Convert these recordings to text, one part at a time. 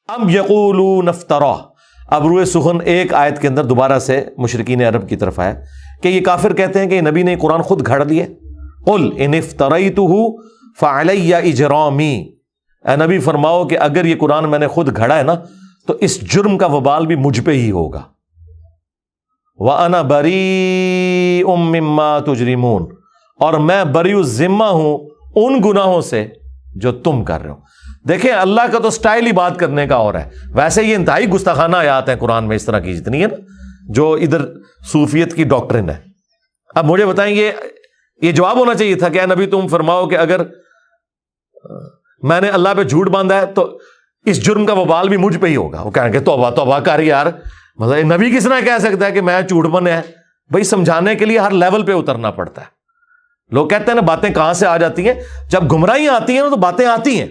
ام یقولون افترا. اب روئے سخن ایک آیت کے اندر دوبارہ سے مشرکین عرب کی طرف آیا کہ یہ کافر کہتے ہیں کہ یہ نبی نے قرآن خود گھڑ لیے. قل ان افتریتہ فعلی اجرامی. اے نبی فرماؤ کہ اگر یہ قرآن میں نے خود گھڑا ہے نا تو اس جرم کا وبال بھی مجھ پہ ہی ہوگا. وَأَنَا بَرِيءٌ مِّمَّا تُجْرِمُونَ. اور میں بری الذمہ ہوں ان گناہوں سے جو تم کر رہے ہو. دیکھیں اللہ کا تو سٹائل ہی بات کرنے کا اور ہے. ویسے یہ انتہائی گستاخانہ آیات ہیں قرآن میں اس طرح کی جتنی ہے نا جو ادھر صوفیت کی ڈاکٹرن ہے. اب مجھے بتائیں یہ جواب ہونا چاہیے تھا کہ اے نبی تم فرماؤ کہ اگر میں نے اللہ پہ جھوٹ باندھا ہے تو اس جرم کا وبال بھی مجھ پہ ہی ہوگا. وہ کہیں گے توبہ توبہ کر یار, مطلب نبی کس طرح کہہ سکتا ہے کہ میں جھوٹ بنے ہے. بھائی سمجھانے کے لیے ہر لیول پہ اترنا پڑتا ہے. لوگ کہتے ہیں نا باتیں کہاں سے آ جاتی ہیں, جب گمراہیاں آتی ہیں نا تو باتیں آتی ہیں.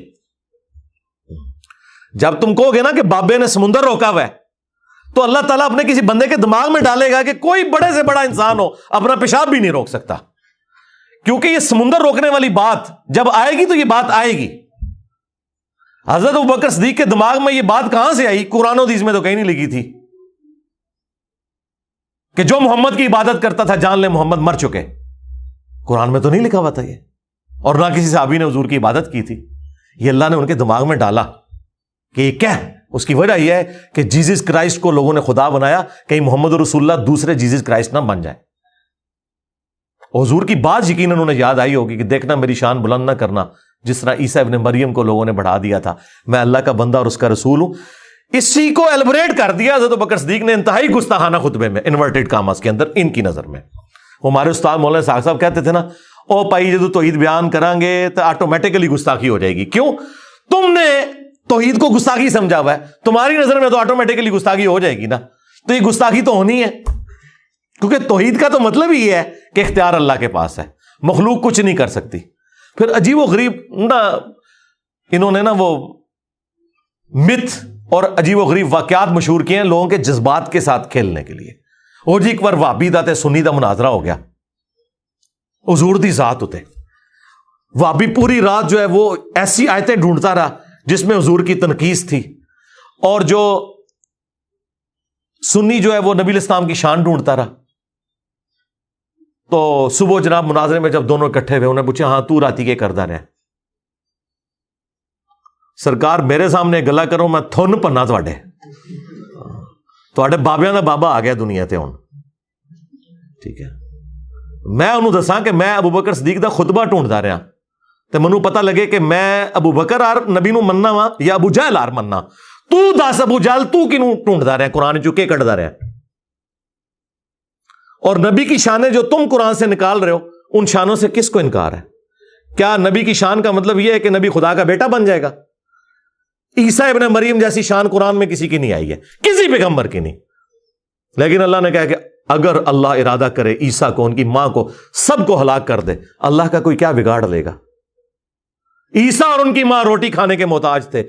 جب تم کہو گے نا کہ بابے نے سمندر روکا ہوا ہے تو اللہ تعالیٰ اپنے کسی بندے کے دماغ میں ڈالے گا کہ کوئی بڑے سے بڑا انسان ہو اپنا پیشاب بھی نہیں روک سکتا, کیونکہ یہ سمندر روکنے والی بات جب آئے گی تو یہ بات آئے گی. حضرت ابوبکر صدیق کے دماغ میں یہ بات کہاں سے آئی؟ قرآن و حدیث میں تو کہیں نہیں لکھی تھی کہ جو محمد کی عبادت کرتا تھا جان لے محمد مر چکے. قرآن میں تو نہیں لکھا ہوا تھا یہ, اور نہ کسی صحابی نے حضور کی عبادت کی تھی. یہ اللہ نے ان کے دماغ میں ڈالا کہ یہ کیا ہے. اس کی وجہ یہ ہے کہ جیزس کرائسٹ کو لوگوں نے خدا بنایا, کہیں محمد رسول اللہ دوسرے جیزس کرائسٹ نہ بن جائے. حضور کی بات یقیناً انہیں یاد آئی ہوگی کہ دیکھنا میری شان بلند نہ کرنا, جس طرح عیسیٰ ابن مریم کو لوگوں نے بڑھا دیا تھا. میں اللہ کا بندہ اور اس کا رسول ہوں. اسی کو ایلبریٹ کر دیا حضرت ابوبکر صدیق نے انتہائی گستاخانہ خطبے میں, انورٹڈ کاماز کے اندر, ان کی نظر میں. وہ ہمارے استاد مولانا ساق صاحب کہتے تھے نا, او پائی جدو توحید بیان کریں گے تو آٹومیٹیکلی گستاخی ہو جائے گی. کیوں؟ تم نے توحید کو گستاخی سمجھا ہوا ہے, تمہاری نظر میں تو آٹومیٹیکلی گستاخی ہو جائے گی نا. تو یہ گستاخی تو ہونی ہے, کیونکہ توحید کا تو مطلب ہی ہے کہ اختیار اللہ کے پاس ہے, مخلوق کچھ نہیں کر سکتی. پھر عجیب و غریب نا انہوں نے نا وہ مت اور عجیب و غریب واقعات مشہور کیے ہیں لوگوں کے جذبات کے ساتھ کھیلنے کے لیے. وہ جی ایک بار وہابی دا تے سنی دا مناظرہ ہو گیا, حضور دی ذات ہوتے وہابی پوری رات جو ہے وہ ایسی آیتیں ڈھونڈتا رہا جس میں حضور کی تنقیص تھی, اور جو سنی جو ہے وہ نبی الاسلام کی شان ڈھونڈتا رہا. تو صبح جناب مناظرے میں جب دونوں اکٹھے ہوئے انہیں پوچھا, ہاں تو راتی کے کردہ رہے؟ سرکار میرے سامنے گلا کرو میں تھن پنا تھوڑے بابیاں دا بابا آ گیا دنیا تے ہن. ٹھیک ہے, میں انہوں دساں کہ میں ابوبکر صدیق دا خطبہ ڈھونڈتا رہا تے منوں پتہ لگے کہ میں ابوبکر آر نبی نو مننا وا یا ابو جہل آر مننا. تو دس ابو جہل تو کینوں ڈھونڈتا رہا قرآن چو کے کڈدا رہا, اور نبی کی شانیں جو تم قرآن سے نکال رہے ہو ان شانوں سے کس کو انکار ہے؟ کیا نبی کی شان کا مطلب یہ ہے کہ نبی خدا کا بیٹا بن جائے گا؟ عیسیٰ ابن مریم جیسی شان قرآن میں کسی کی نہیں آئی ہے, کسی پیغمبر کی نہیں. لیکن اللہ نے کہا کہ اگر اللہ ارادہ کرے عیسیٰ کو, ان کی ماں کو, سب کو ہلاک کر دے, اللہ کا کوئی کیا بگاڑ لے گا؟ عیسیٰ اور ان کی ماں روٹی کھانے کے محتاج تھے,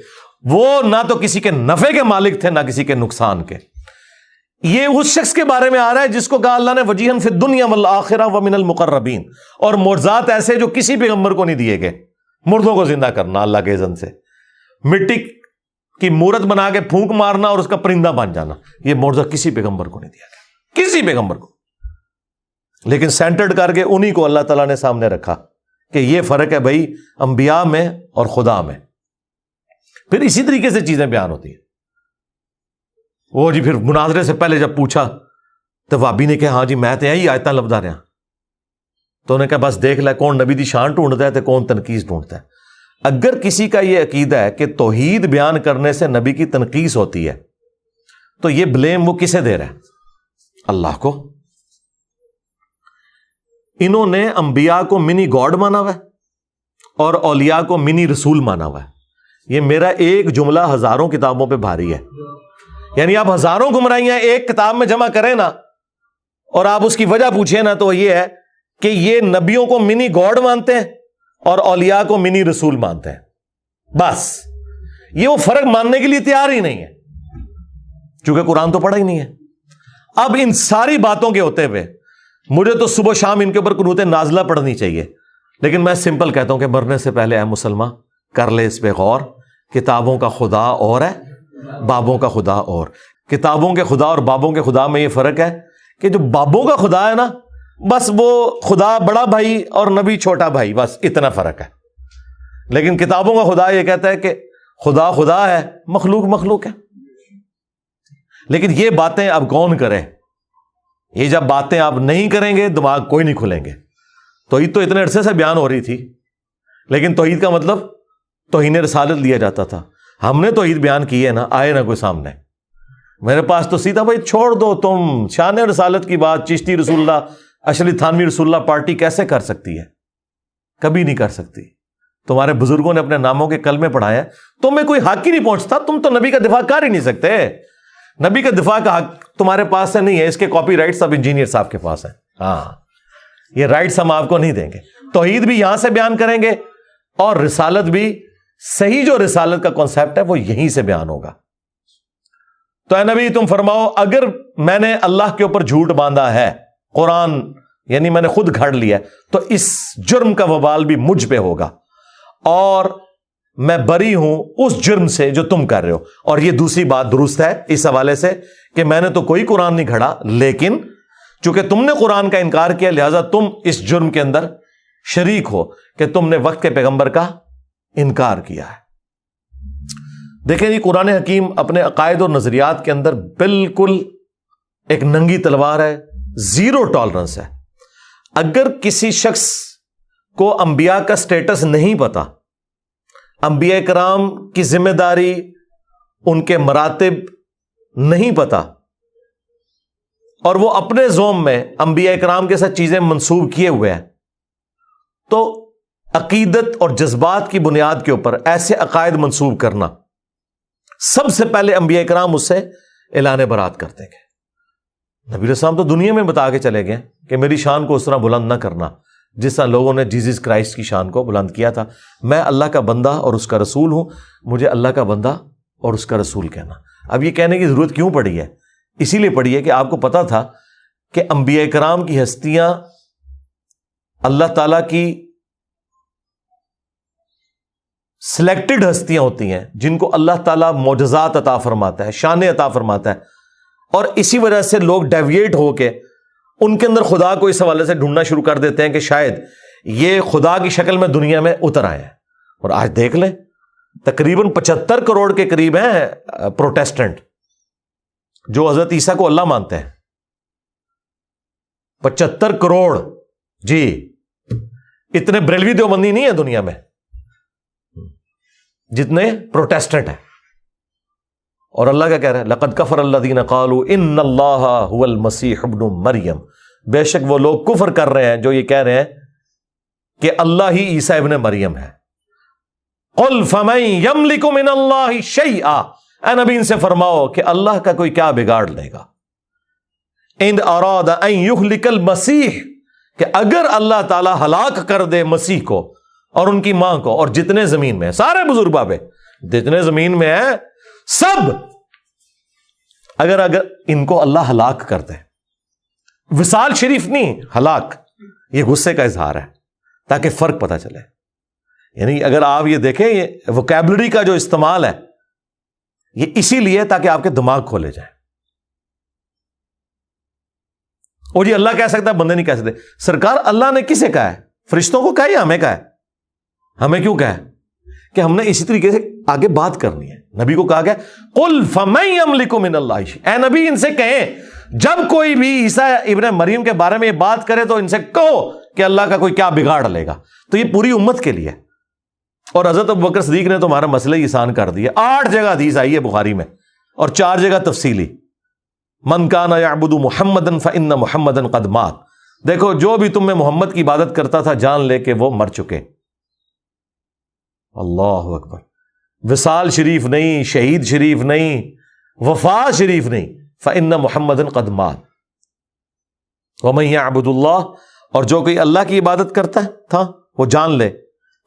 وہ نہ تو کسی کے نفع کے مالک تھے نہ کسی کے نقصان کے. یہ اس شخص کے بارے میں آ رہا ہے جس کو کہا اللہ نے وجیہن فی الدنیا والآخرہ ومن المقربین, اور معجزات ایسے جو کسی پیغمبر کو نہیں دیے گئے. مردوں کو زندہ کرنا اللہ کے اذن سے, مٹی کی مورت بنا کے پھونک مارنا اور اس کا پرندہ بن جانا, یہ معجزہ کسی پیغمبر کو نہیں دیا گیا, کسی پیغمبر کو. لیکن سینٹرڈ کر کے انہی کو اللہ تعالیٰ نے سامنے رکھا کہ یہ فرق ہے بھائی انبیاء میں اور خدا میں. پھر اسی طریقے سے چیزیں بیان ہوتی ہیں. وہ جی پھر مناظرے سے پہلے جب پوچھا تو وابی نے کہا ہاں جی میں تو یہی آیتاں لبدا رہا. تو انہوں نے کہا بس دیکھ لے کون نبی دی شان ڈھونڈتا ہے تو کون تنقیص ڈھونڈتا ہے. اگر کسی کا یہ عقیدہ ہے کہ توحید بیان کرنے سے نبی کی تنقیص ہوتی ہے تو یہ بلیم وہ کسے دے رہا ہے؟ اللہ کو. انہوں نے انبیاء کو منی گاڈ مانا ہوا ہے اور اولیاء کو منی رسول مانا ہوا ہے. یہ میرا ایک جملہ ہزاروں کتابوں پہ بھاری ہے. یعنی آپ ہزاروں گمراہیاں ایک کتاب میں جمع کریں نا اور آپ اس کی وجہ پوچھیں نا تو یہ ہے کہ یہ نبیوں کو منی گاڈ مانتے ہیں اور اولیاء کو منی رسول مانتے ہیں. بس یہ وہ فرق ماننے کے لیے تیار ہی نہیں ہے چونکہ قرآن تو پڑھا ہی نہیں ہے. اب ان ساری باتوں کے ہوتے ہوئے مجھے تو صبح شام ان کے اوپر قنوت نازلہ پڑھنی چاہیے, لیکن میں سمپل کہتا ہوں کہ مرنے سے پہلے اے مسلمان کر لے اس پہ غور. کتابوں کا خدا اور ہے بابوں کا خدا اور کتابوں کے خدا اور بابوں کے خدا میں یہ فرق ہے کہ جو بابوں کا خدا ہے نا، بس وہ خدا بڑا بھائی اور نبی چھوٹا بھائی، بس اتنا فرق ہے. لیکن کتابوں کا خدا یہ کہتا ہے کہ خدا خدا ہے، مخلوق مخلوق ہے. لیکن یہ باتیں اب کون کرے؟ یہ جب باتیں آپ نہیں کریں گے دماغ کوئی نہیں کھلیں گے. توحید تو اتنے عرصے سے بیان ہو رہی تھی، لیکن توحید کا مطلب توہین رسالت لیا جاتا تھا. ہم نے توحید بیان کی ہے نا، آئے نا کوئی سامنے. میرے پاس تو سیدھا بھائی چھوڑ دو تم شان رسالت کی بات. چشتی رسول اللہ، اشرف تھانوی رسول اللہ پارٹی کیسے کر سکتی ہے؟ کبھی نہیں کر سکتی. تمہارے بزرگوں نے اپنے ناموں کے کلمے پڑھائے، تمہیں کوئی حق ہی نہیں پہنچتا. تم تو نبی کا دفاع کر ہی نہیں سکتے. نبی کا دفاع کا حق تمہارے پاس سے نہیں ہے، اس کے کاپی رائٹ سب انجینئر صاحب کے پاس ہیں. ہاں، یہ رائٹس ہم آپ کو نہیں دیں گے. توحید بھی یہاں سے بیان کریں گے اور رسالت بھی، صحیح جو رسالت کا کانسیپٹ ہے وہ یہیں سے بیان ہوگا. تو اے نبی تم فرماؤ، اگر میں نے اللہ کے اوپر جھوٹ باندھا ہے، قرآن یعنی میں نے خود گھڑ لیا، تو اس جرم کا وبال بھی مجھ پہ ہوگا، اور میں بری ہوں اس جرم سے جو تم کر رہے ہو. اور یہ دوسری بات درست ہے اس حوالے سے کہ میں نے تو کوئی قرآن نہیں گھڑا، لیکن چونکہ تم نے قرآن کا انکار کیا لہذا تم اس جرم کے اندر شریک ہو کہ تم نے وقت کے پیغمبر کا انکار کیا ہے. دیکھیں جی، قرآن حکیم اپنے عقائد اور نظریات کے اندر بالکل ایک ننگی تلوار ہے، زیرو ٹالرنس ہے. اگر کسی شخص کو انبیاء کا سٹیٹس نہیں پتا، انبیاء کرام کی ذمہ داری، ان کے مراتب نہیں پتا، اور وہ اپنے زوم میں انبیاء کرام کے ساتھ چیزیں منسوب کیے ہوئے ہیں، تو عقیدت اور جذبات کی بنیاد کے اوپر ایسے عقائد منسوب کرنا، سب سے پہلے انبیاء کرام اس سے اعلان برات کرتے گے. نبی علیہ السلام تو دنیا میں بتا کے چلے گئے کہ میری شان کو اس طرح بلند نہ کرنا جس طرح لوگوں نے جیزس کرائسٹ کی شان کو بلند کیا تھا. میں اللہ کا بندہ اور اس کا رسول ہوں، مجھے اللہ کا بندہ اور اس کا رسول کہنا. اب یہ کہنے کی ضرورت کیوں پڑی ہے؟ اسی لیے پڑی ہے کہ آپ کو پتا تھا کہ انبیاء کرام کی ہستیاں اللہ تعالیٰ کی سلیکٹڈ ہستیاں ہوتی ہیں جن کو اللہ تعالیٰ معجزات عطا فرماتا ہے، شان عطا فرماتا ہے، اور اسی وجہ سے لوگ ڈیویٹ ہو کے ان کے اندر خدا کو اس حوالے سے ڈھونڈنا شروع کر دیتے ہیں کہ شاید یہ خدا کی شکل میں دنیا میں اتر آئے ہیں. اور آج دیکھ لیں تقریباً 75 کروڑ کے قریب ہیں پروٹیسٹنٹ جو حضرت عیسیٰ کو اللہ مانتے ہیں. 75 کروڑ، جی اتنے بریلوی دیوبندی نہیں ہے دنیا میں جتنے پروٹیسٹنٹ ہیں. اور اللہ کیا کہہ رہا ہے؟ لقد کفر الذین قالوا ان اللہ هو المسیح ابن مریم. بے شک وہ لوگ کفر کر رہے ہیں جو یہ کہہ رہے ہیں کہ اللہ ہی عیسیٰ ابن مریم ہے. قل فمن یملک من اللہ شیئا، اے نبی ان سے فرماؤ کہ اللہ کا کوئی کیا بگاڑ لے گا. ان اراد ان یہلک المسیح، کہ اگر اللہ تعالی ہلاک کر دے مسیح کو اور ان کی ماں کو اور جتنے زمین میں، سارے بزرگ بابے جتنے زمین میں ہیں سب، اگر ان کو اللہ ہلاک کر دے، وصال شریف نہیں ہلاک، یہ غصے کا اظہار ہے تاکہ فرق پتہ چلے. یعنی اگر آپ یہ دیکھیں یہ ووکیبلری کا جو استعمال ہے یہ اسی لیے تاکہ آپ کے دماغ کھولے جائیں. اور یہ اللہ کہہ سکتا ہے، بندے نہیں کہہ سکتے. سرکار اللہ نے کسے کہا ہے؟ فرشتوں کو کہا یا ہمیں کہا ہے؟ ہمیں کیوں کہا ہے؟ کہ ہم نے اسی طریقے سے آگے بات کرنی ہے. نبی کو کہا گیا قل فمن یملک من اللہ شیئا، اے نبی ان سے کہیں جب کوئی بھی عیسیٰ ابن مریم کے بارے میں یہ بات کرے تو ان سے کہو کہ اللہ کا کوئی کیا بگاڑ لے گا. تو یہ پوری امت کے لیے. اور حضرت ابوبکر صدیق نے تو ہمارا مسئلہ ہی آسان کر دیا. 8 جگہ حدیث آئی ہے بخاری میں اور 4 جگہ تفصیلی. من کان یعبد محمدا فان محمدا قد مات. دیکھو جو بھی تم میں محمد کی عبادت کرتا تھا جان لے کہ وہ مر چکے. اللہ اکبر. وصال شریف نہیں، شہید شریف نہیں، وفا شریف نہیں، فإن محمدًا قد مات. ومن يعبد اللہ، اور جو کوئی اللہ کی عبادت کرتا تھا وہ جان لے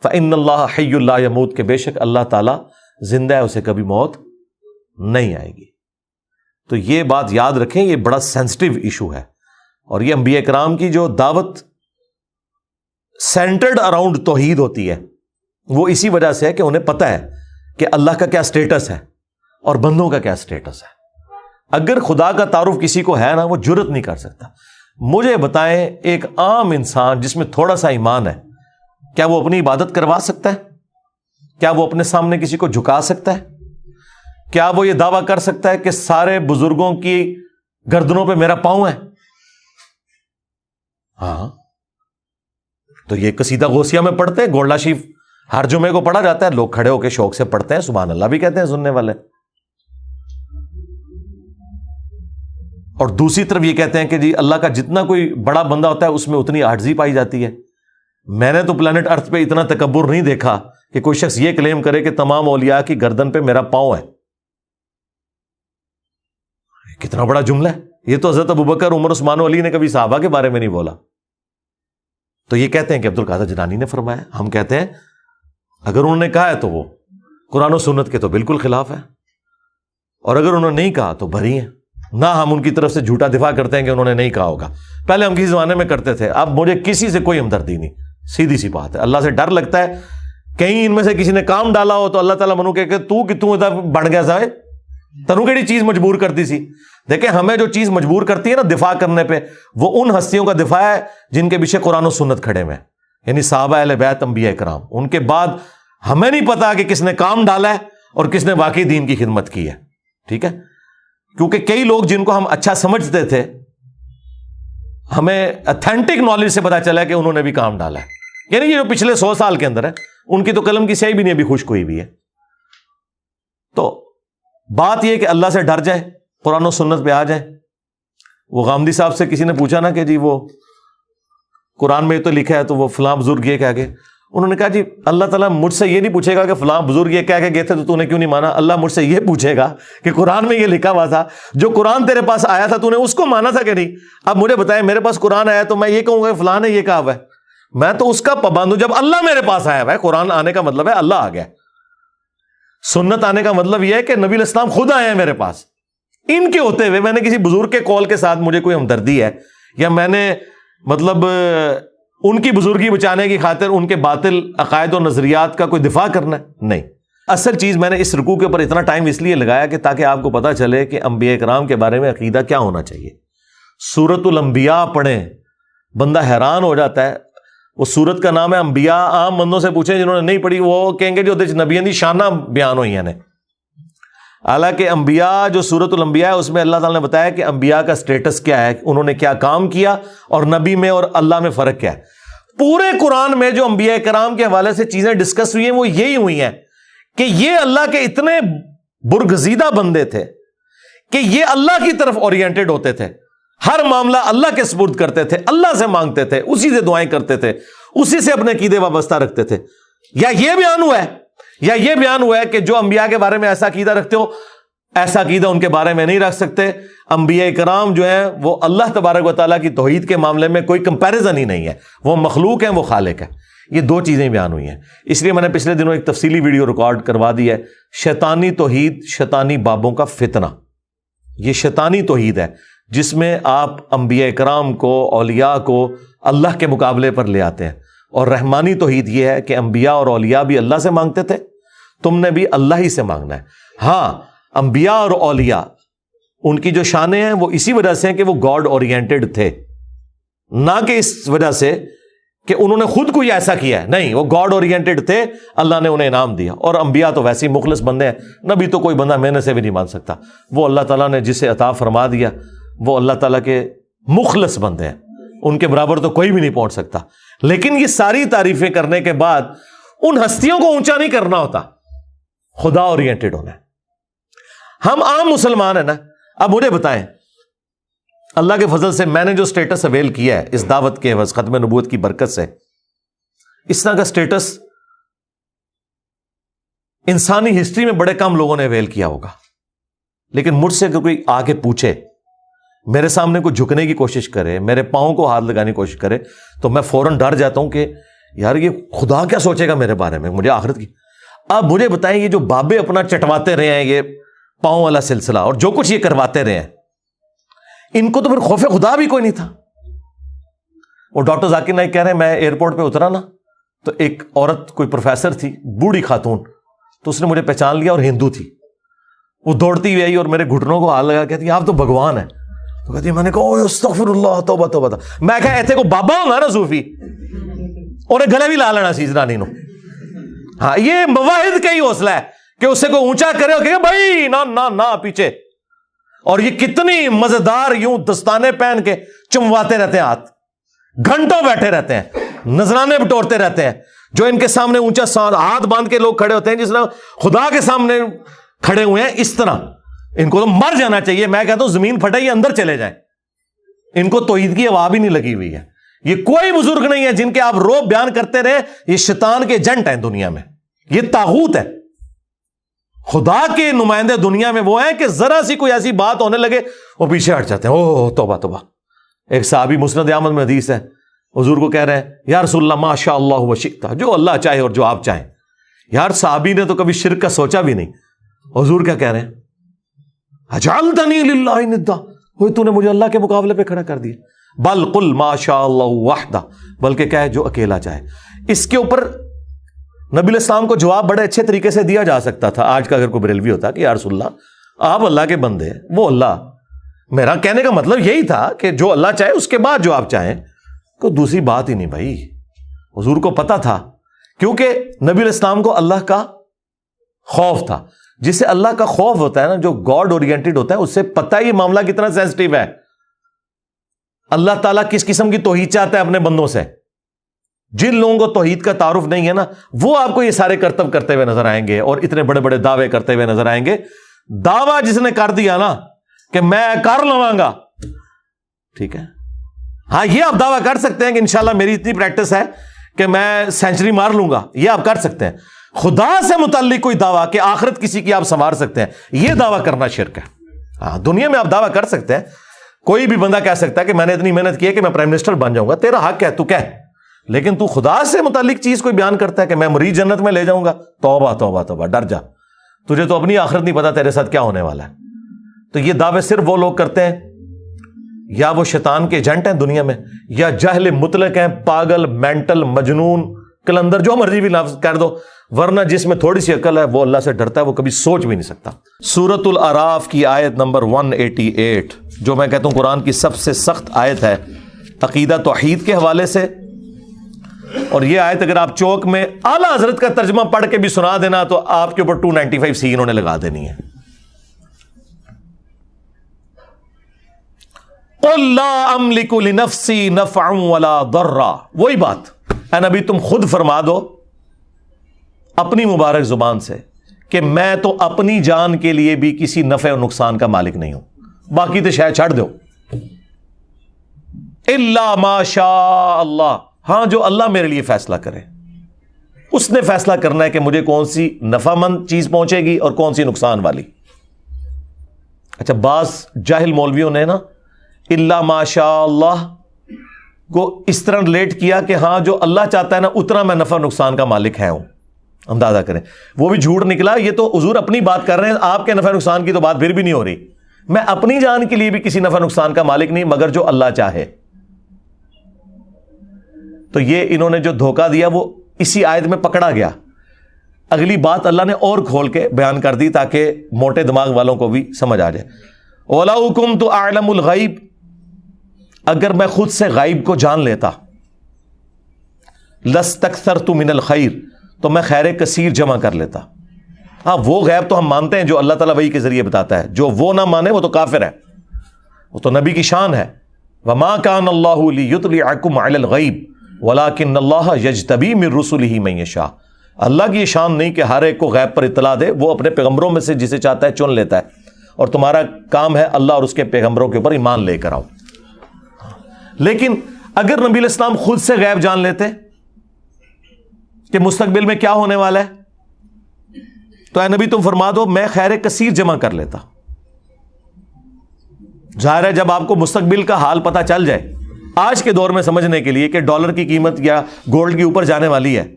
فإن اللہ حی لا يموت، کہ بے شک اللہ تعالیٰ زندہ ہے، اسے کبھی موت نہیں آئے گی. تو یہ بات یاد رکھیں، یہ بڑا سینسٹیو ایشو ہے. اور یہ انبیاء کرام کی جو دعوت سینٹرڈ اراؤنڈ توحید ہوتی ہے وہ اسی وجہ سے ہے کہ انہیں پتہ ہے کہ اللہ کا کیا سٹیٹس ہے اور بندوں کا کیا سٹیٹس ہے. اگر خدا کا تعارف کسی کو ہے نا وہ جرت نہیں کر سکتا. مجھے بتائیں ایک عام انسان جس میں تھوڑا سا ایمان ہے, کیا وہ اپنی عبادت کروا سکتا ہے؟ کیا وہ اپنے سامنے کسی کو جھکا سکتا ہے؟ کیا وہ یہ دعویٰ کر سکتا ہے کہ سارے بزرگوں کی گردنوں پہ میرا پاؤں ہے؟ ہاں, تو یہ قصیدہ غوثیہ میں پڑھتے ہیں, گولڈا شریف ہر جمعے کو پڑھا جاتا ہے, لوگ کھڑے ہو کے شوق سے پڑھتے ہیں, سبحان اللہ بھی کہتے ہیں سننے والے. اور دوسری طرف یہ کہتے ہیں کہ جی اللہ کا جتنا کوئی بڑا بندہ ہوتا ہے اس میں اتنی عاجزی پائی جاتی ہے. میں نے تو پلانٹ ارتھ پہ اتنا تکبر نہیں دیکھا کہ کوئی شخص یہ کلیم کرے کہ تمام اولیاء کی گردن پہ میرا پاؤں ہے. کتنا بڑا جملہ ہے یہ. تو حضرت ابوبکر, عمر, عثمان و علی نے کبھی صحابہ کے بارے میں نہیں بولا. تو یہ کہتے ہیں کہ عبد القادر جیلانی نے فرمایا. ہم کہتے ہیں اگر انہوں نے کہا ہے تو وہ قرآن و سنت کے تو بالکل خلاف ہے, اور اگر انہوں نے نہیں کہا تو بری ہیں. نہ ہم ان کی طرف سے جھوٹا دفاع کرتے ہیں کہ انہوں نے نہیں کہا ہوگا. پہلے ہم کسی زمانے میں کرتے تھے, اب مجھے کسی سے کوئی ہمدردی نہیں. سیدھی سی بات ہے, اللہ سے ڈر لگتا ہے کہیں ان میں سے کسی نے کام ڈالا ہو تو اللہ تعالیٰ منو کہ تو ادھر بڑھ گیا سائے تنو کیڑی چیز مجبور کرتی سی. دیکھیں ہمیں جو چیز مجبور کرتی ہے نا دفاع کرنے پہ, وہ ان ہستیوں کا دفاع ہے جن کے پیچھے قرآن و سنت کھڑے میں, یعنی صحابہ اہل بیت, انبیاء کرام. ان کے بعد ہمیں نہیں پتا کہ کس نے کام ڈالا ہے اور کس نے واقعی دین کی خدمت کی ہے. ٹھیک ہے, کیونکہ کئی لوگ جن کو ہم اچھا سمجھتے تھے ہمیں اتھینٹک نالج سے پتا چلا کہ انہوں نے بھی کام ڈالا ہے. یعنی یہ جو پچھلے 100 سال کے اندر ہے ان کی تو قلم کی سیاہی بھی نہیں ابھی خشک ہوئی بھی ہے. تو بات یہ کہ اللہ سے ڈر جائیں, قرآن و سنت پہ آ جائیں. وہ غامدی صاحب سے کسی نے پوچھا نا کہ جی وہ قرآن میں تو لکھا ہے تو وہ فلاں بزرگ یہ کہہ گئے. انہوں نے کہا جی اللہ تعالیٰ مجھ سے یہ نہیں پوچھے گا کہ فلاں بزرگ یہ کہہ کے گئے تھے تو نے کیوں نہیں مانا. اللہ مجھ سے یہ پوچھے گا کہ قرآن میں یہ لکھا ہوا تھا, جو قرآن تیرے پاس آیا تھا تو نے اس کو مانا تھا کہ نہیں. اب مجھے بتائیں میرے پاس قرآن آیا تو میں یہ کہوں گا کہ فلاں نے یہ کہا ہوا ہے, میں تو اس کا پابند ہوں. جب اللہ میرے پاس آیا ہوا ہے, قرآن آنے کا مطلب ہے اللہ آ گیا, سنت آنے کا مطلب یہ ہے کہ نبی علیہ السلام خود آئے ہیں میرے پاس. ان کے ہوتے ہوئے میں نے کسی بزرگ کے قول کے ساتھ مجھے کوئی ہمدردی ہے یا میں نے مطلب ان کی بزرگی بچانے کی خاطر ان کے باطل عقائد و نظریات کا کوئی دفاع کرنا ہے, نہیں. اصل چیز میں نے اس رکوع کے اوپر اتنا ٹائم اس لیے لگایا کہ تاکہ آپ کو پتا چلے کہ انبیاء کرام کے بارے میں عقیدہ کیا ہونا چاہیے. سورۃ الانبیاء پڑھیں, بندہ حیران ہو جاتا ہے. وہ سورت کا نام ہے انبیاء. عام بندوں سے پوچھیں جنہوں نے نہیں پڑھی وہ کہیں گے جو نبیوں دی شانہ بیان ہوئی ہیں. حالانکہ انبیاء جو سورۃ الانبیاء ہے اس میں اللہ تعالیٰ نے بتایا کہ انبیاء کا سٹیٹس کیا ہے, انہوں نے کیا کام کیا, اور نبی میں اور اللہ میں فرق کیا ہے. پورے قرآن میں جو انبیاء کرام کے حوالے سے چیزیں ڈسکس ہوئی ہیں وہ یہی ہوئی ہیں کہ یہ اللہ کے اتنے برگزیدہ بندے تھے کہ یہ اللہ کی طرف اورینٹڈ ہوتے تھے, ہر معاملہ اللہ کے سپرد کرتے تھے, اللہ سے مانگتے تھے, اسی سے دعائیں کرتے تھے, اسی سے اپنے عقیدے وابستہ رکھتے تھے. یا یہ بیان ہوا ہے کہ جو انبیاء کے بارے میں ایسا عقیدہ رکھتے ہو ایسا عقیدہ ان کے بارے میں نہیں رکھ سکتے. انبیاء کرام جو ہیں وہ اللہ تبارک و تعالیٰ کی توحید کے معاملے میں کوئی کمپیریزن ہی نہیں ہے, وہ مخلوق ہیں, وہ خالق ہے. یہ دو چیزیں بیان ہوئی ہیں. اس لیے میں نے پچھلے دنوں ایک تفصیلی ویڈیو ریکارڈ کروا دی ہے, شیطانی توحید, شیطانی بابوں کا فتنہ. یہ شیطانی توحید ہے جس میں آپ انبیاء کرام کو, اولیاء کو اللہ کے مقابلے پر لے آتے ہیں. اور رحمانی توحید یہ ہے کہ انبیاء اور اولیاء بھی اللہ سے مانگتے تھے, تم نے بھی اللہ ہی سے مانگنا ہے. ہاں انبیاء اور اولیاء ان کی جو شانیں ہیں وہ اسی وجہ سے ہیں کہ وہ گاڈ اورینٹڈ تھے, نہ کہ اس وجہ سے کہ انہوں نے خود کوئی ایسا کیا ہے. نہیں, وہ گاڈ اورینٹڈ تھے, اللہ نے انہیں انعام دیا. اور انبیاء تو ویسے ہی مخلص بندے ہیں, نبی تو کوئی بندہ محنت سے بھی نہیں مان سکتا. وہ اللہ تعالیٰ نے جسے عطا فرما دیا وہ اللہ تعالیٰ کے مخلص بندے ہیں, ان کے برابر تو کوئی بھی نہیں پہنچ سکتا. لیکن یہ ساری تعریفیں کرنے کے بعد ان ہستیوں کو اونچا نہیں کرنا ہوتا, خدا اورینٹڈ ہونا ہے. ہم عام مسلمان ہیں نا. اب مجھے بتائیں اللہ کے فضل سے میں نے جو سٹیٹس اویل کیا ہے اس دعوت کے عوض ختم نبوت کی برکت سے, اس طرح کا سٹیٹس انسانی ہسٹری میں بڑے کم لوگوں نے اویل کیا ہوگا. لیکن مجھ سے اگر کوئی آ کے پوچھے, میرے سامنے کوئی جھکنے کی کوشش کرے, میرے پاؤں کو ہاتھ لگانے کی کوشش کرے, تو میں فوراً ڈر جاتا ہوں کہ یار یہ خدا کیا سوچے گا میرے بارے میں, مجھے آخرت کی. اب مجھے بتائیں یہ جو بابے اپنا چٹواتے رہے ہیں, یہ پاؤں والا سلسلہ اور جو کچھ یہ کرواتے رہے ہیں, ان کو تو پھر خوف خدا بھی کوئی نہیں تھا. وہ ڈاکٹر ذاکر نائک کہہ رہے ہیں میں ایئرپورٹ پہ اترا نا تو ایک عورت کوئی پروفیسر تھی, بوڑھی خاتون, تو اس نے مجھے پہچان لیا اور ہندو تھی. وہ دوڑتی ہوئی آئی اور میرے گھٹنوں کو ہاتھ لگا کہتی آپ تو بھگوان ہیں. تو کہتی میں نے کہا استغفر اللہ توبہ توبہ. میں کہا ایتھے کو بابا ہوگا نا صوفی, انہیں گلے بھی لا لینا سی زنانی نو. ہاں یہ مواحد کا ہی حوصلہ ہے کہ اسے کو اونچا کرے اور کہ بھائی نہ نہ نہ پیچھے. اور یہ کتنی مزیدار یوں دستانے پہن کے چمواتے رہتے ہیں, ہاتھ گھنٹوں بیٹھے رہتے ہیں, نذرانے بٹورتے رہتے ہیں. جو ان کے سامنے اونچا ہاتھ باندھ کے لوگ کھڑے ہوتے ہیں جس طرح خدا کے سامنے کھڑے ہوئے ہیں, اس طرح ان کو تو مر جانا چاہیے. میں کہتا ہوں زمین پھٹے یہ اندر چلے جائیں. ان کو توحید کی ہوا بھی نہیں لگی ہوئی ہے. یہ کوئی بزرگ نہیں ہے جن کے آپ روب بیان کرتے رہے. یہ شیطان کے ایجنٹ ہیں دنیا میں, یہ طاغوت ہے. خدا کے نمائندے دنیا میں وہ ہیں کہ ذرا سی کوئی ایسی بات ہونے لگے وہ پیچھے ہٹ جاتے ہیں. اوہ توبہ توبہ. ایک صحابی مسند احمد میں حدیث ہے, حضور کو کہہ رہے ہیں یا رسول اللہ ما شاء اللہ و شئت, جو اللہ چاہے اور جو آپ چاہیں. یار صحابی نے تو کبھی شرک کا سوچا بھی نہیں. حضور کیا کہہ رہے ہیں, اجعلتنی للہ ندا, وہ تو نے مجھے اللہ کے مقابلے پہ کھڑا کر دیا. بل قل ما شاء اللہ وحدہ, بلکہ کہے جو اکیلا چاہے. اس کے اوپر نبی علیہ السلام کو جواب بڑے اچھے طریقے سے دیا جا سکتا تھا. آج کا اگر کوئی بریلوی ہوتا کہ یا رسول اللہ آپ اللہ کے بندے ہیں, وہ اللہ, میرا کہنے کا مطلب یہی تھا کہ جو اللہ چاہے اس کے بعد جو آپ چاہیں, کوئی دوسری بات ہی نہیں بھائی. حضور کو پتا تھا, کیونکہ نبی علیہ السلام کو اللہ کا خوف تھا. جسے اللہ کا خوف ہوتا ہے نا, جو گاڈ اورینٹڈ ہوتا ہے, اس سے پتہ ہی معاملہ کتنا سینسٹیو ہے. اللہ تعالیٰ کس قسم کی توحید چاہتا ہے اپنے بندوں سے. جن لوگوں کو توحید کا تعارف نہیں ہے نا, وہ آپ کو یہ سارے کرتب کرتے ہوئے نظر آئیں گے اور اتنے بڑے بڑے دعوے کرتے ہوئے نظر آئیں گے. دعویٰ جس نے کر دیا نا کہ میں کر لواں گا, ٹھیک ہے, ہاں یہ آپ دعویٰ کر سکتے ہیں کہ انشاءاللہ میری اتنی پریکٹس ہے کہ میں سینچری مار لوں گا, یہ آپ کر سکتے ہیں. خدا سے متعلق کوئی دعویٰ کہ آخرت کسی کی آپ سنوار سکتے ہیں, یہ دعویٰ کرنا شرک ہے. ہاں دنیا میں آپ دعویٰ کر سکتے ہیں, کوئی بھی بندہ کہہ سکتا ہے کہ میں نے اتنی محنت کی ہے کہ میں پرائم منسٹر بن جاؤں گا, تیرا حق ہے تو کہہ. لیکن تو خدا سے متعلق چیز کوئی بیان کرتا ہے کہ میں مریض جنت میں لے جاؤں گا, توبہ توبہ توبہ, ڈر جا, تجھے تو اپنی آخرت نہیں پتا تیرے ساتھ کیا ہونے والا ہے. تو یہ دعوے صرف وہ لوگ کرتے ہیں یا وہ شیطان کے ایجنٹ ہیں دنیا میں, یا جاہل مطلق ہیں, پاگل, مینٹل, مجنون, کلندر, جو مرضی بھی لفظ کر دو, ورنہ جس میں تھوڑی سی عقل ہے وہ اللہ سے ڈرتا ہے, وہ کبھی سوچ بھی نہیں سکتا. سورۃ الاعراف کی آیت نمبر 188, جو میں کہتا ہوں قرآن کی سب سے سخت آیت ہے عقیدہ توحید کے حوالے سے. اور یہ آیت اگر آپ چوک میں اعلیٰ حضرت کا ترجمہ پڑھ کے بھی سنا دینا تو آپ کے اوپر 295 سی انہوں نے لگا دینی ہے. قل لا املک لنفسی نفعا ولا ضرا, وہی بات اے نبی تم خود فرما دو اپنی مبارک زبان سے کہ میں تو اپنی جان کے لیے بھی کسی نفع و نقصان کا مالک نہیں ہوں, باقی تو شاید چھڑ دو. الا ما شاء اللہ, ہاں جو اللہ میرے لیے فیصلہ کرے, اس نے فیصلہ کرنا ہے کہ مجھے کون سی نفع مند چیز پہنچے گی اور کون سی نقصان والی. اچھا بعض جاہل مولویوں نے نا الا ما شاء اللہ کو اس طرح ریلیٹ کیا کہ ہاں جو اللہ چاہتا ہے نا اتنا میں نفع نقصان کا مالک ہے ہوں. اندازہ کریں, وہ بھی جھوٹ نکلا. یہ تو حضور اپنی بات کر رہے ہیں, آپ کے نفع نقصان کی تو بات پھر بھی نہیں ہو رہی. میں اپنی جان کے لیے بھی کسی نفع نقصان کا مالک نہیں مگر جو اللہ چاہے. تو یہ انہوں نے جو دھوکہ دیا وہ اسی آیت میں پکڑا گیا. اگلی بات اللہ نے اور کھول کے بیان کر دی تاکہ موٹے دماغ والوں کو بھی سمجھ آ جائے. وَلَوْ كُنْتُ أَعْلَمُ الْغَيْبِ, اگر میں خود سے غیب کو جان لیتا, لَاسْتَكْثَرْتُ مِنَ الْخَيْرِ, تو میں خیر کثیر جمع کر لیتا. ہاں وہ غیب تو ہم مانتے ہیں جو اللہ تعالیٰ وحی کے ذریعے بتاتا ہے, جو وہ نہ مانے وہ تو کافر ہے, وہ تو نبی کی شان ہے. وَمَا كَانَ اللَّهُ لِيُطْلِعَكُمْ عَلَى الْغَيْبِ وَلَكِنَّ اللَّهَ يَجْتَبِي مِن رُّسُلِهِ مَن يَشَاءُ. اللہ کی یہ شان نہیں کہ ہر ایک کو غیب پر اطلاع دے, وہ اپنے پیغمبروں میں سے جسے چاہتا ہے چن لیتا ہے, اور تمہارا کام ہے اللہ اور اس کے پیغمبروں کے اوپر ایمان لے کر آؤ. لیکن اگر نبی علیہ السلام خود سے غیب جان لیتے کہ مستقبل میں کیا ہونے والا ہے, تو اے نبی تم فرما دو میں خیر کثیر جمع کر لیتا. ظاہر ہے جب آپ کو مستقبل کا حال پتہ چل جائے, آج کے دور میں سمجھنے کے لیے کہ ڈالر کی قیمت یا گولڈ کی اوپر جانے والی ہے,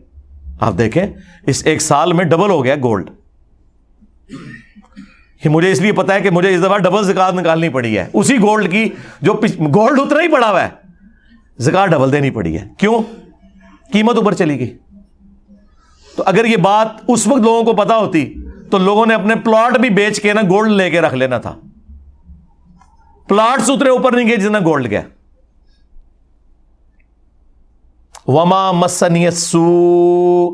آپ دیکھیں اس ایک سال میں ڈبل ہو گیا گولڈ. یہ مجھے اس لیے پتا ہے کہ مجھے اس دفعہ ڈبل زکات نکالنی پڑی ہے اسی گولڈ کی, جو گولڈ اتنا ہی پڑا ہوا ہے, زکات ڈبل دینی پڑی ہے. کیوں؟ قیمت اوپر چلی گئی. تو اگر یہ بات اس وقت لوگوں کو پتا ہوتی تو لوگوں نے اپنے پلاٹ بھی بیچ کے نا گولڈ لے کے رکھ لینا تھا. پلاٹ سے اترے اوپر نہیں گئے جتنا گولڈ گیا. وما مسنی السوء،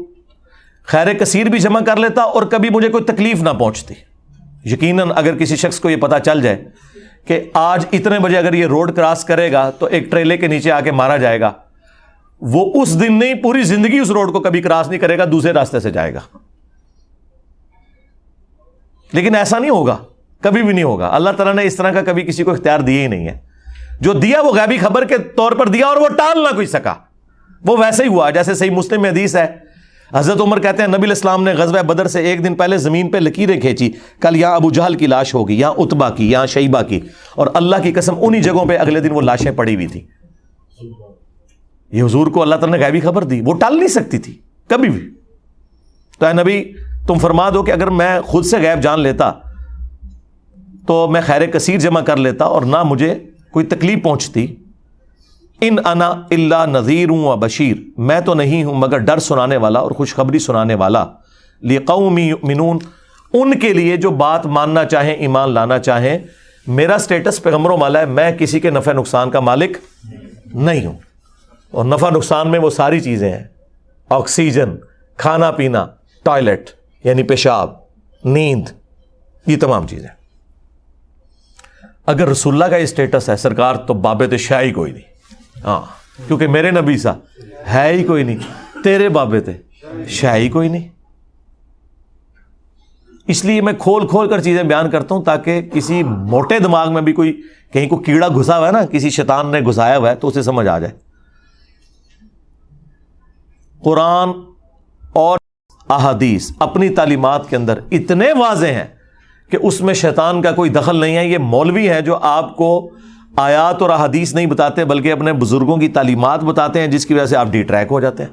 خیر کثیر بھی جمع کر لیتا اور کبھی مجھے کوئی تکلیف نہ پہنچتی. یقیناً اگر کسی شخص کو یہ پتا چل جائے کہ آج اتنے بجے اگر یہ روڈ کراس کرے گا تو ایک ٹریلے کے نیچے آ کے مارا جائے گا، وہ اس دن نہیں پوری زندگی اس روڈ کو کبھی کراس نہیں کرے گا، دوسرے راستے سے جائے گا. لیکن ایسا نہیں ہوگا، کبھی بھی نہیں ہوگا. اللہ تعالیٰ نے اس طرح کا کبھی کسی کو اختیار دیا ہی نہیں ہے. جو دیا وہ غیبی خبر کے طور پر دیا اور وہ ٹال نہ کوئی سکا. وہ ویسے ہی ہوا جیسے صحیح مسلم میں حدیث ہے، حضرت عمر کہتے ہیں نبی علیہ السلام نے غزوہ بدر سے ایک دن پہلے زمین پہ لکیریں کھینچی، کل یہاں ابو جہل کی لاش ہوگی، یہاں عتبہ کی، یہاں شیبہ کی، اور اللہ کی قسم انہی جگہوں پہ اگلے دن وہ لاشیں پڑی ہوئی تھیں. یہ حضور کو اللہ تعالیٰ نے غیبی خبر دی، وہ ٹال نہیں سکتی تھی کبھی بھی. تو اے نبی تم فرما دو کہ اگر میں خود سے غیب جان لیتا تو میں خیر کثیر جمع کر لیتا اور نہ مجھے کوئی تکلیف پہنچتی. ان انا الا نذیر و بشیر، میں تو نہیں ہوں مگر ڈر سنانے والا اور خوشخبری سنانے والا. لقوم یؤمنون، ان کے لیے جو بات ماننا چاہیں، ایمان لانا چاہیں. میرا سٹیٹس پیغمبروں والا ہے، میں کسی کے نفع نقصان کا مالک نہیں ہوں. اور نفع نقصان میں وہ ساری چیزیں ہیں، آکسیجن، کھانا پینا، ٹوائلٹ یعنی پیشاب، نیند، یہ تمام چیزیں. اگر رسول اللہ کا یہ سٹیٹس ہے سرکار تو بابے تو شاہ ہی کوئی نہیں. ہاں کیونکہ میرے نبی سا ہے ہی کوئی نہیں، تیرے بابے تھے شاہ ہی کوئی نہیں. اس لیے میں کھول کھول کر چیزیں بیان کرتا ہوں تاکہ کسی موٹے دماغ میں بھی کوئی کہیں کو کیڑا گھسا ہوا ہے نا، کسی شیطان نے گھسایا ہوا ہے تو اسے سمجھ آ جائے. قرآن اور احادیث اپنی تعلیمات کے اندر اتنے واضح ہیں کہ اس میں شیطان کا کوئی دخل نہیں ہے. یہ مولوی ہیں جو آپ کو آیات اور احادیث نہیں بتاتے بلکہ اپنے بزرگوں کی تعلیمات بتاتے ہیں، جس کی وجہ سے آپ ڈی ٹریک ہو جاتے ہیں.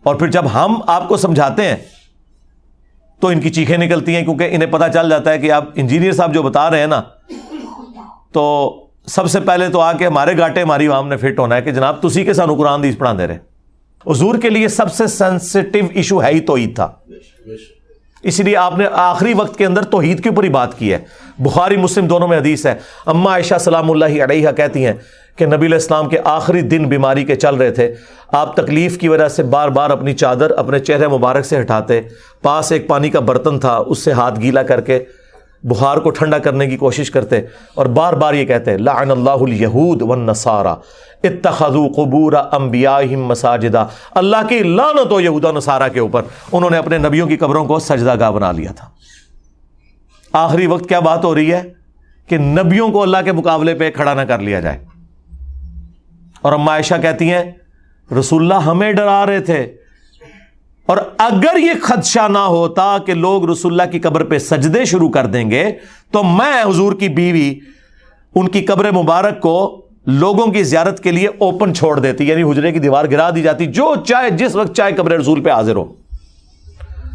اور پھر جب ہم آپ کو سمجھاتے ہیں تو ان کی چیخیں نکلتی ہیں، کیونکہ انہیں پتہ چل جاتا ہے کہ آپ انجینئر صاحب جو بتا رہے ہیں نا، تو سب سے پہلے تو آ کے ہمارے گاٹے ہماری عوام نے فٹ ہونا ہے کہ جناب تسی کے سانو قرآن حدیث پڑھا دے رہے. حضور کے لیے سب سے سینسٹیو ایشو ہے ہی توحید تھا، اس لیے آپ نے آخری وقت کے اندر توحید کے اوپر ہی بات کی ہے. بخاری مسلم دونوں میں حدیث ہے، اما عائشہ سلام اللہ علیہا کہتی ہیں کہ نبی علیہ السلام کے آخری دن بیماری کے چل رہے تھے، آپ تکلیف کی وجہ سے بار بار اپنی چادر اپنے چہرے مبارک سے ہٹاتے، پاس ایک پانی کا برتن تھا اس سے ہاتھ گیلا کر کے بخار کو ٹھنڈا کرنے کی کوشش کرتے، اور بار بار یہ کہتے لعن اللہ الیہود والنصارى اتخذوا قبور انبیائہم مساجدا، اللہ کی لعنت ہو یہود و نصارہ کے اوپر، انہوں نے اپنے نبیوں کی قبروں کو سجدہ گاہ بنا لیا تھا. آخری وقت کیا بات ہو رہی ہے کہ نبیوں کو اللہ کے مقابلے پہ کھڑا نہ کر لیا جائے. اور اما عائشہ کہتی ہیں رسول اللہ ہمیں ڈرا رہے تھے، اور اگر یہ خدشہ نہ ہوتا کہ لوگ رسول اللہ کی قبر پہ سجدے شروع کر دیں گے تو میں حضور کی بیوی ان کی قبر مبارک کو لوگوں کی زیارت کے لیے اوپن چھوڑ دیتی، یعنی حجرے کی دیوار گرا دی جاتی، جو چاہے جس وقت چاہے قبر رسول پہ حاضر ہو.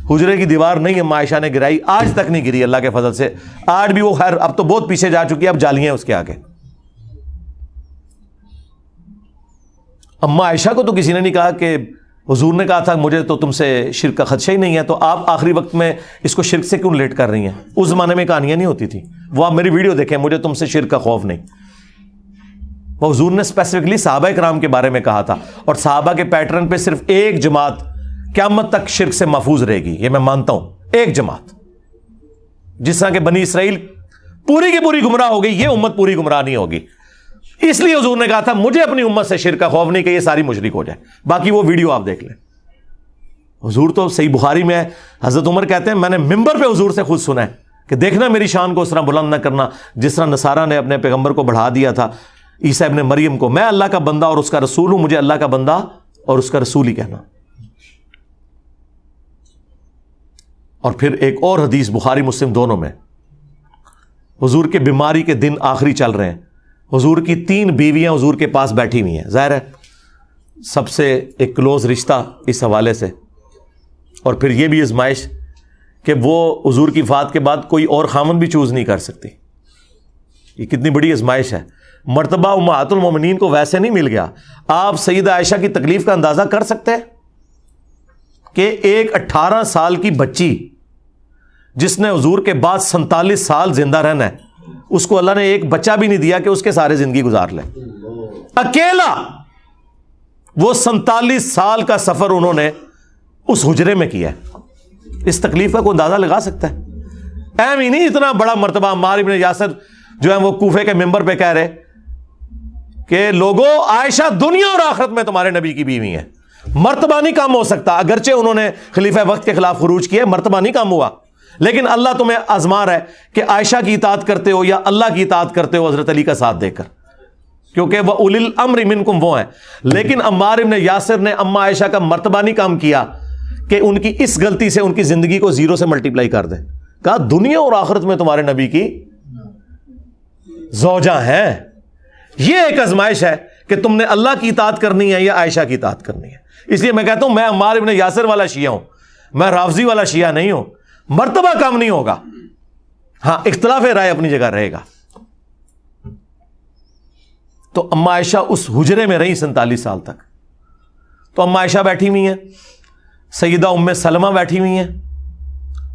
حجرے کی دیوار نہیں اما عائشہ نے گرائی، آج تک نہیں گری اللہ کے فضل سے. آج بھی وہ خیر اب تو بہت پیچھے جا چکی ہے، اب جالیاں اس کے آگے. اما عائشہ کو تو کسی نے نہیں کہا کہ حضور نے کہا تھا مجھے تو تم سے شرک کا خدشہ ہی نہیں ہے، تو آپ آخری وقت میں اس کو شرک سے کیوں ریلیٹ کر رہی ہیں؟ اس زمانے میں کہانیاں نہیں ہوتی تھی. وہ آپ میری ویڈیو دیکھیں، مجھے تم سے شرک کا خوف نہیں. وہ حضور نے اسپیسیفکلی صحابہ کرام کے بارے میں کہا تھا، اور صحابہ کے پیٹرن پہ صرف ایک جماعت قیامت تک شرک سے محفوظ رہے گی، یہ میں مانتا ہوں. ایک جماعت، جس طرح کہ بنی اسرائیل پوری کی پوری گمراہ ہو گئی، یہ امت پوری گمراہ نہیں ہوگی. اس لیے حضور نے کہا تھا مجھے اپنی امت سے شرک کا خوف نہیں کہ یہ ساری مشرک ہو جائے. باقی وہ ویڈیو آپ دیکھ لیں. حضور تو صحیح بخاری میں ہے، حضرت عمر کہتے ہیں میں نے ممبر پہ حضور سے خود سنا ہے کہ دیکھنا میری شان کو اس طرح بلند نہ کرنا جس طرح نصارہ نے اپنے پیغمبر کو بڑھا دیا تھا، عیسیٰ ابن مریم کو. میں اللہ کا بندہ اور اس کا رسول ہوں، مجھے اللہ کا بندہ اور اس کا رسول ہی کہنا. اور پھر ایک اور حدیث بخاری مسلم دونوں میں، حضور کے بیماری کے دن آخری چل رہے ہیں، حضور کی 3 بیویاں حضور کے پاس بیٹھی ہوئی ہیں. ظاہر ہے سب سے ایک کلوز رشتہ اس حوالے سے، اور پھر یہ بھی آزمائش کہ وہ حضور کی وفات کے بعد کوئی اور خامن بھی چوز نہیں کر سکتی. یہ کتنی بڑی آزمائش ہے. مرتبہ امہات المومنین کو ویسے نہیں مل گیا. آپ سیدہ عائشہ کی تکلیف کا اندازہ کر سکتے ہیں کہ ایک 18 سال کی بچی جس نے حضور کے بعد 47 سال زندہ رہنا ہے، اس کو اللہ نے ایک بچہ بھی نہیں دیا کہ اس کے سارے زندگی گزار لے. اکیلا وہ 47 سال کا سفر انہوں نے اس حجرے میں کیا ہے. اس تکلیف کا کوئی اندازہ لگا سکتا ہے؟ اہم ہی نہیں اتنا بڑا مرتبہ. عمار ابن یاسر جو ہے وہ کوفے کے ممبر پہ کہہ رہے کہ لوگوں، عائشہ دنیا اور آخرت میں تمہارے نبی کی بیوی ہیں. مرتبہ نہیں کم ہو سکتا، اگرچہ انہوں نے خلیفہ وقت کے خلاف خروج کیا، مرتبہ نہیں کم ہوا، لیکن اللہ تمہیں آزما رہا ہے کہ عائشہ کی اطاعت کرتے ہو یا اللہ کی اطاعت کرتے ہو حضرت علی کا ساتھ دے کر، کیونکہ وہ اولی الامر منکم وہ ہیں. لیکن عمار ابن یاسر نے اما عائشہ کا مرتبہ نہیں کم کیا کہ ان کی اس غلطی سے ان کی زندگی کو 0 سے ملٹیپلائی کر دے. کہا دنیا اور آخرت میں تمہارے نبی کی زوجہ ہیں. یہ ایک آزمائش ہے کہ تم نے اللہ کی اطاعت کرنی ہے یا عائشہ کی اطاعت کرنی ہے. اس لیے میں کہتا ہوں میں عمار ابن یاسر والا شیعہ ہوں، میں رافضی والا شیعہ نہیں ہوں. مرتبہ کم نہیں ہوگا، ہاں اختلاف رائے اپنی جگہ رہے گا. تو اما عائشہ اس حجرے میں رہی 47 سال تک. تو اما عائشہ بیٹھی ہوئی ہیں، سیدہ ام سلمہ بیٹھی ہوئی ہیں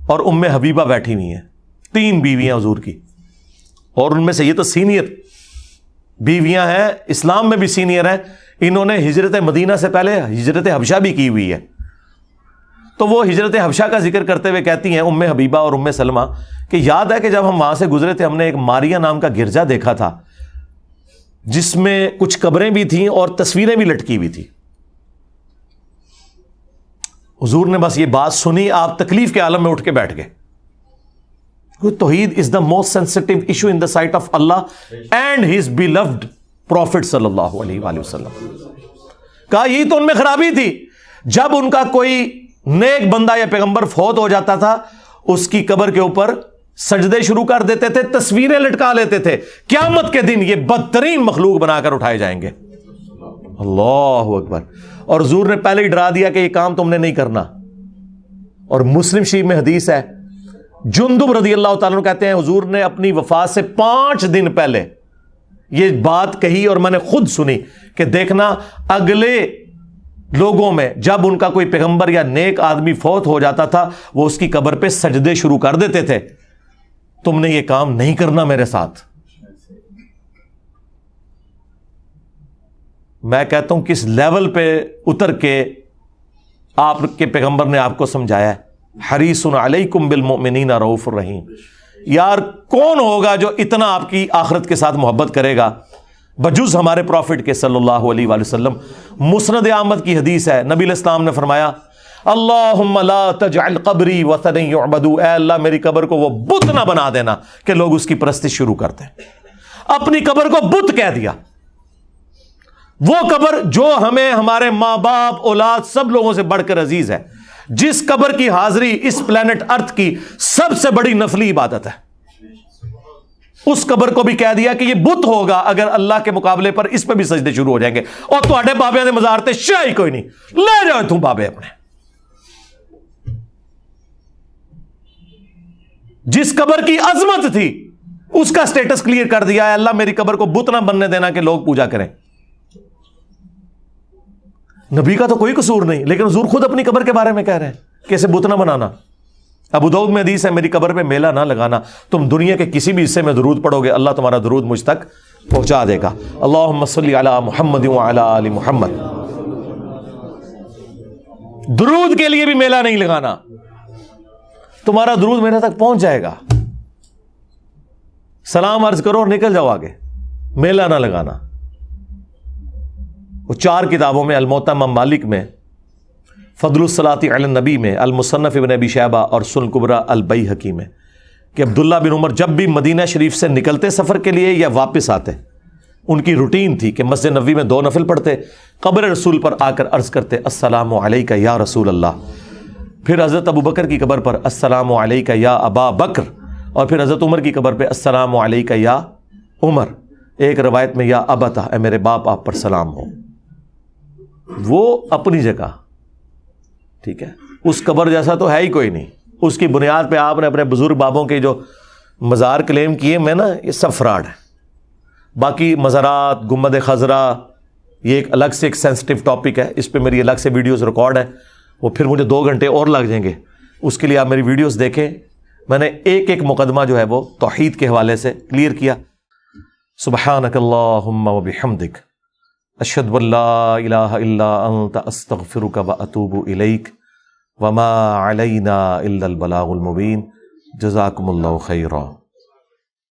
اور ام حبیبہ بیٹھی ہوئی ہیں. 3 بیویاں حضور کی، اور ان میں سے یہ تو سینئر بیویاں ہیں، اسلام میں بھی سینئر ہیں. انہوں نے ہجرت مدینہ سے پہلے ہجرت حبشہ بھی کی ہوئی ہے. تو وہ ہجرت حبشہ کا ذکر کرتے ہوئے کہتی ہیں ام حبیبہ اور ام سلمہ کہ یاد ہے کہ جب ہم وہاں سے گزرے تھے ہم نے ایک ماریا نام کا گرجا دیکھا تھا جس میں کچھ قبریں بھی تھیں اور تصویریں بھی لٹکی ہوئی تھی. حضور نے بس یہ بات سنی، آپ تکلیف کے عالم میں اٹھ کے بیٹھ گئے. توحید is the most sensitive issue in the sight of اللہ اینڈ ہز بیلوڈ پروفٹ صلی اللہ علیہ وآلہ وسلم. کہا یہی تو ان میں خرابی تھی، جب ان کا کوئی نیک بندہ یا پیغمبر فوت ہو جاتا تھا اس کی قبر کے اوپر سجدے شروع کر دیتے تھے، تصویریں لٹکا لیتے تھے. قیامت کے دن یہ بدترین مخلوق بنا کر اٹھائے جائیں گے. اللہ اکبر. اور حضور نے پہلے ہی ڈرا دیا کہ یہ کام تم نے نہیں کرنا. اور مسلم شریف میں حدیث ہے، جندب رضی اللہ تعالیٰ عنہ کہتے ہیں حضور نے اپنی وفات سے 5 دن پہلے یہ بات کہی اور میں نے خود سنی کہ دیکھنا اگلے لوگوں میں جب ان کا کوئی پیغمبر یا نیک آدمی فوت ہو جاتا تھا وہ اس کی قبر پہ سجدے شروع کر دیتے تھے. تم نے یہ کام نہیں کرنا میرے ساتھ. میں کہتا ہوں کس لیول پہ اتر کے آپ کے پیغمبر نے آپ کو سمجھایا ہے. حریص علیکم بالمؤمنین رؤوف الرحیم. یار کون ہوگا جو اتنا آپ کی آخرت کے ساتھ محبت کرے گا بجز ہمارے پروفٹ کے صلی اللہ علیہ وآلہ وسلم. مسند احمد کی حدیث ہے، نبی علیہ السلام نے فرمایا اللہم لا تجعل قبری وثنا یعبد. اے اللہ میری قبر کو وہ بت نہ بنا دینا کہ لوگ اس کی پرستش شروع کرتے ہیں. اپنی قبر کو بت کہہ دیا. وہ قبر جو ہمیں ہمارے ماں باپ اولاد سب لوگوں سے بڑھ کر عزیز ہے، جس قبر کی حاضری اس پلانٹ ارتھ کی سب سے بڑی نفلی عبادت ہے، اس قبر کو بھی کہہ دیا کہ یہ بت ہوگا اگر اللہ کے مقابلے پر اس پہ بھی سجدے شروع ہو جائیں گے. اور تواڈے بابے دے مزار تے شاہی کوئی نہیں، لے جاؤ تم بابے اپنے. جس قبر کی عظمت تھی اس کا سٹیٹس کلیئر کر دیا ہے، اللہ میری قبر کو بت نہ بننے دینا کہ لوگ پوجا کریں. نبی کا تو کوئی قصور نہیں، لیکن حضور خود اپنی قبر کے بارے میں کہہ رہے ہیں کہ اسے بت نہ بنانا. ابو داؤد میں حدیث ہے میری قبر پہ میلہ نہ لگانا. تم دنیا کے کسی بھی حصے میں درود پڑھو گے اللہ تمہارا درود مجھ تک پہنچا دے گا. اللہم صلی علی محمد وعلی آل محمد. درود کے لیے بھی میلہ نہیں لگانا، تمہارا درود میرے تک پہنچ جائے گا. سلام عرض کرو اور نکل جاؤ آگے، میلہ نہ لگانا. وہ 4 کتابوں میں، الموطا امام مالک میں، فضل الصلاۃ علی النبی میں، المصنف ابن ابی شیبہ اور سنن کبریٰ البیہقی میں، کہ عبداللہ بن عمر جب بھی مدینہ شریف سے نکلتے سفر کے لیے یا واپس آتے ان کی روٹین تھی کہ مسجد نبوی میں 2 نفل پڑھتے، قبر رسول پر آ کر عرض کرتے السلام علیک یا رسول اللہ. پھر حضرت ابو بکر کی قبر پر السلام علیک یا ابا بکر، اور پھر حضرت عمر کی قبر پہ السلام علیک یا عمر. ایک روایت میں یا ابتا، اے میرے باپ آپ پر سلام ہو. وہ اپنی جگہ ٹھیک ہے، اس قبر جیسا تو ہے ہی کوئی نہیں. اس کی بنیاد پہ آپ نے اپنے بزرگ بابوں کے جو مزار کلیم کیے میں نا یہ سب فراڈ ہے. باقی مزارات، گنبد خضرا، یہ ایک الگ سے ایک سینسٹیو ٹاپک ہے، اس پہ میری الگ سے ویڈیوز ریکارڈ ہے، وہ پھر مجھے 2 گھنٹے اور لگ جائیں گے. اس کے لیے آپ میری ویڈیوز دیکھیں. میں نے ایک ایک مقدمہ جو ہے وہ توحید کے حوالے سے کلیئر کیا. سبحانک اللہم و بحمدک اشہد ان لا الہ الا انت استغفرک و اتوب الیک وما علینا الا البلاغ المبین. جزاکم اللہ خیرا.